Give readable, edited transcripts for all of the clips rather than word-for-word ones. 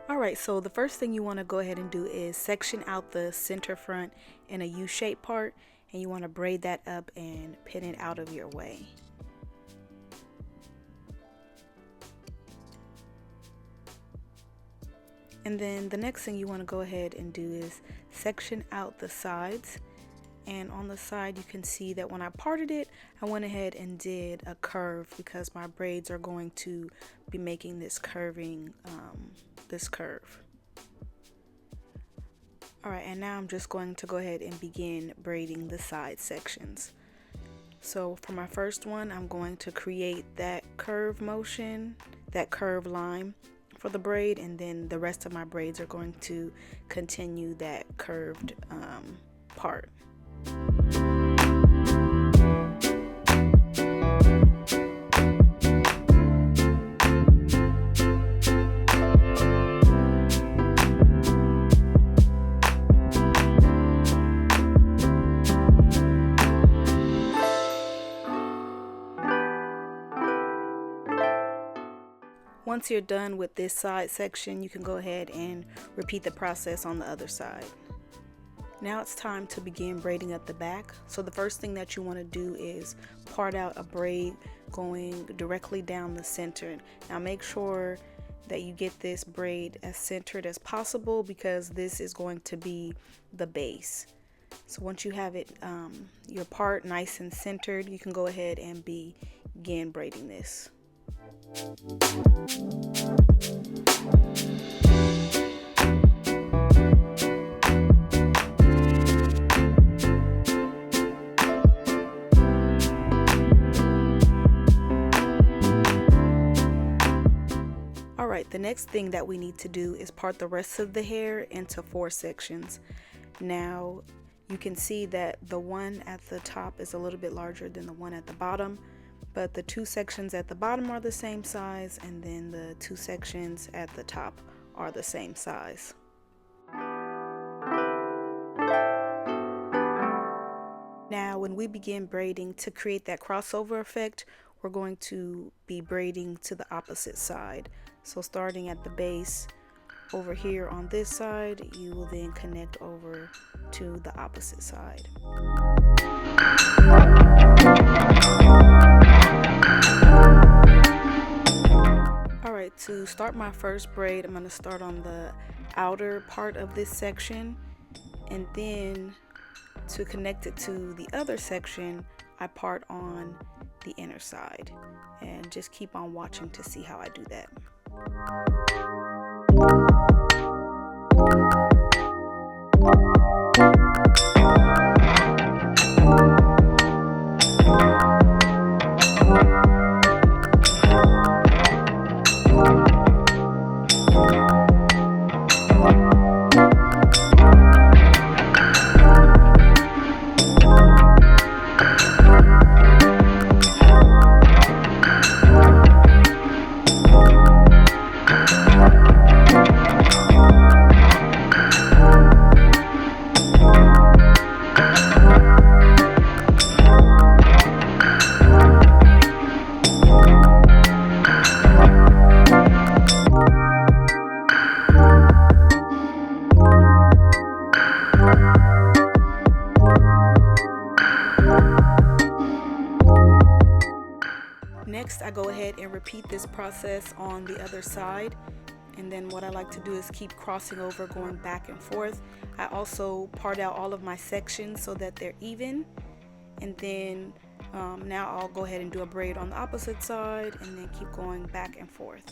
Alright, so the first thing you want to go ahead and do is section out the center front in a U-shaped part, and you want to braid that up and pin it out of your way. And then the next thing you want to go ahead and do is section out the sides. And on the side you can see that when I parted it, I went ahead and did a curve because my braids are going to be making this curving, this curve. Alright, and now I'm just going to go ahead and begin braiding the side sections. So for my first one, I'm going to create that curve motion, that curve line for the braid, and then the rest of my braids are going to continue that curved part. Once you're done with this side section, you can go ahead and repeat the process on the other side. Now it's time to begin braiding up the back. So the first thing that you want to do is part out a braid going directly down the center. Now make sure that you get this braid as centered as possible because this is going to be the base. So once you have it, your part nice and centered, you can go ahead and begin braiding this. Alright, the next thing that we need to do is part the rest of the hair into 4 sections. Now you can see that the one at the top is a little bit larger than the one at the bottom, but the 2 sections at the bottom are the same size, and then the 2 sections at the top are the same size. Now when we begin braiding, to create that crossover effect, we're going to be braiding to the opposite side. So starting at the base over here on this side, you will then connect over to the opposite side. Alright, to start my first braid, I'm going to start on the outer part of this section, and then to connect it to the other section, I part on the inner side, and just keep on watching to see how I do that. Next, I go ahead and repeat this process on the other side, and then what I like to do is keep crossing over, going back and forth. I also part out all of my sections so that they're even, and then now I'll go ahead and do a braid on the opposite side and then keep going back and forth.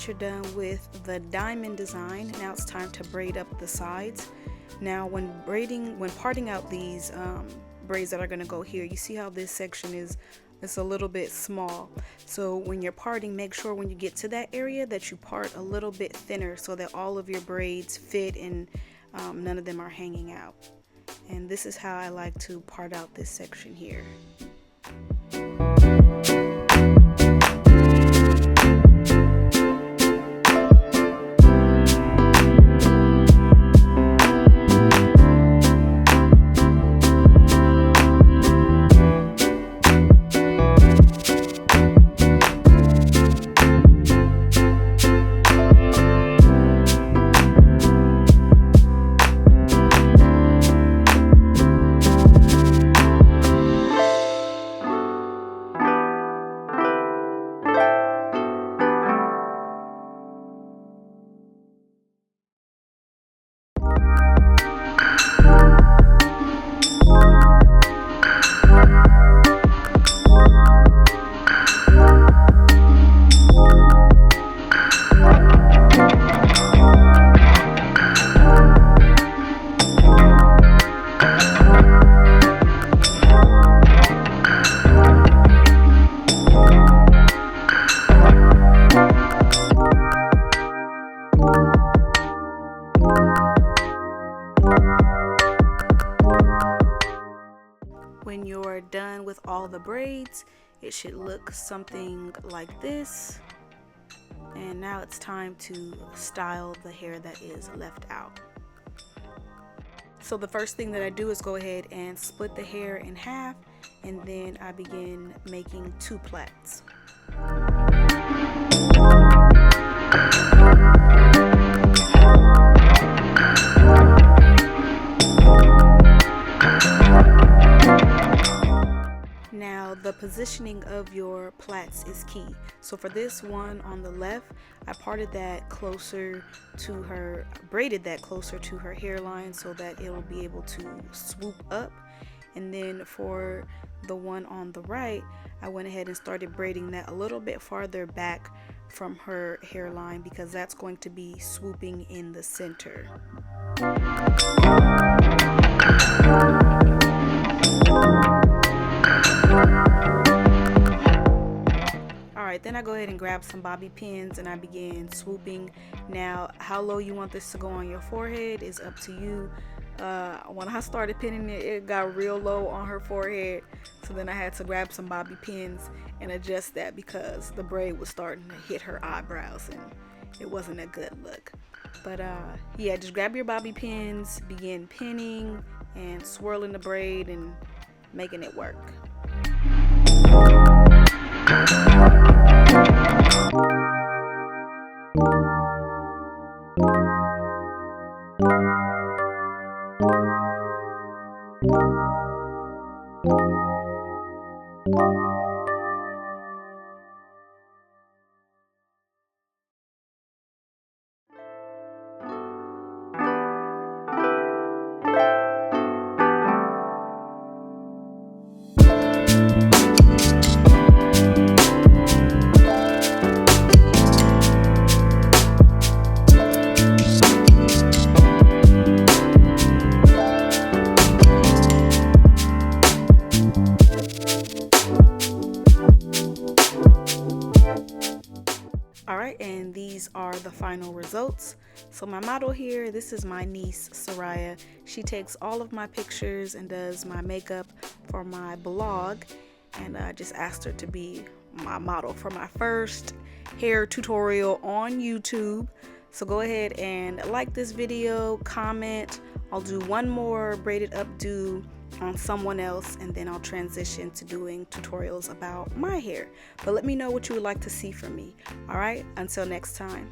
that you're done with the diamond design, now it's time to braid up the sides. Now when parting out these braids that are going to go here, you see how this section is a little bit small. So when you're parting, make sure when you get to that area that you part a little bit thinner so that all of your braids fit and none of them are hanging out. And this is how I like to part out this section here. When you're done with all the braids, it should look something like this. And now it's time to style the hair that is left out. So the first thing that I do is go ahead and split the hair in half, and then I begin making 2 plaits. Now the positioning of your plaits is key. So for this one on the left, I braided that closer to her hairline so that it will be able to swoop up. And then for the one on the right, I went ahead and started braiding that a little bit farther back from her hairline because that's going to be swooping in the center. Alright, then I go ahead and grab some bobby pins and I begin swooping. Now, how low you want this to go on your forehead is up to you. When I started pinning it, it got real low on her forehead, so then I had to grab some bobby pins and adjust that because the braid was starting to hit her eyebrows and it wasn't a good look. But yeah, just grab your bobby pins, begin pinning and swirling the braid and making it work. Alright, and these are the final results. So my model here, this is my niece Soraya. She takes all of my pictures and does my makeup for my blog, and I just asked her to be my model for my first hair tutorial on YouTube. So go ahead and like this video, comment. I'll do one more braided updo on someone else, and then I'll transition to doing tutorials about my hair. But let me know what you would like to see from me. All right, until next time.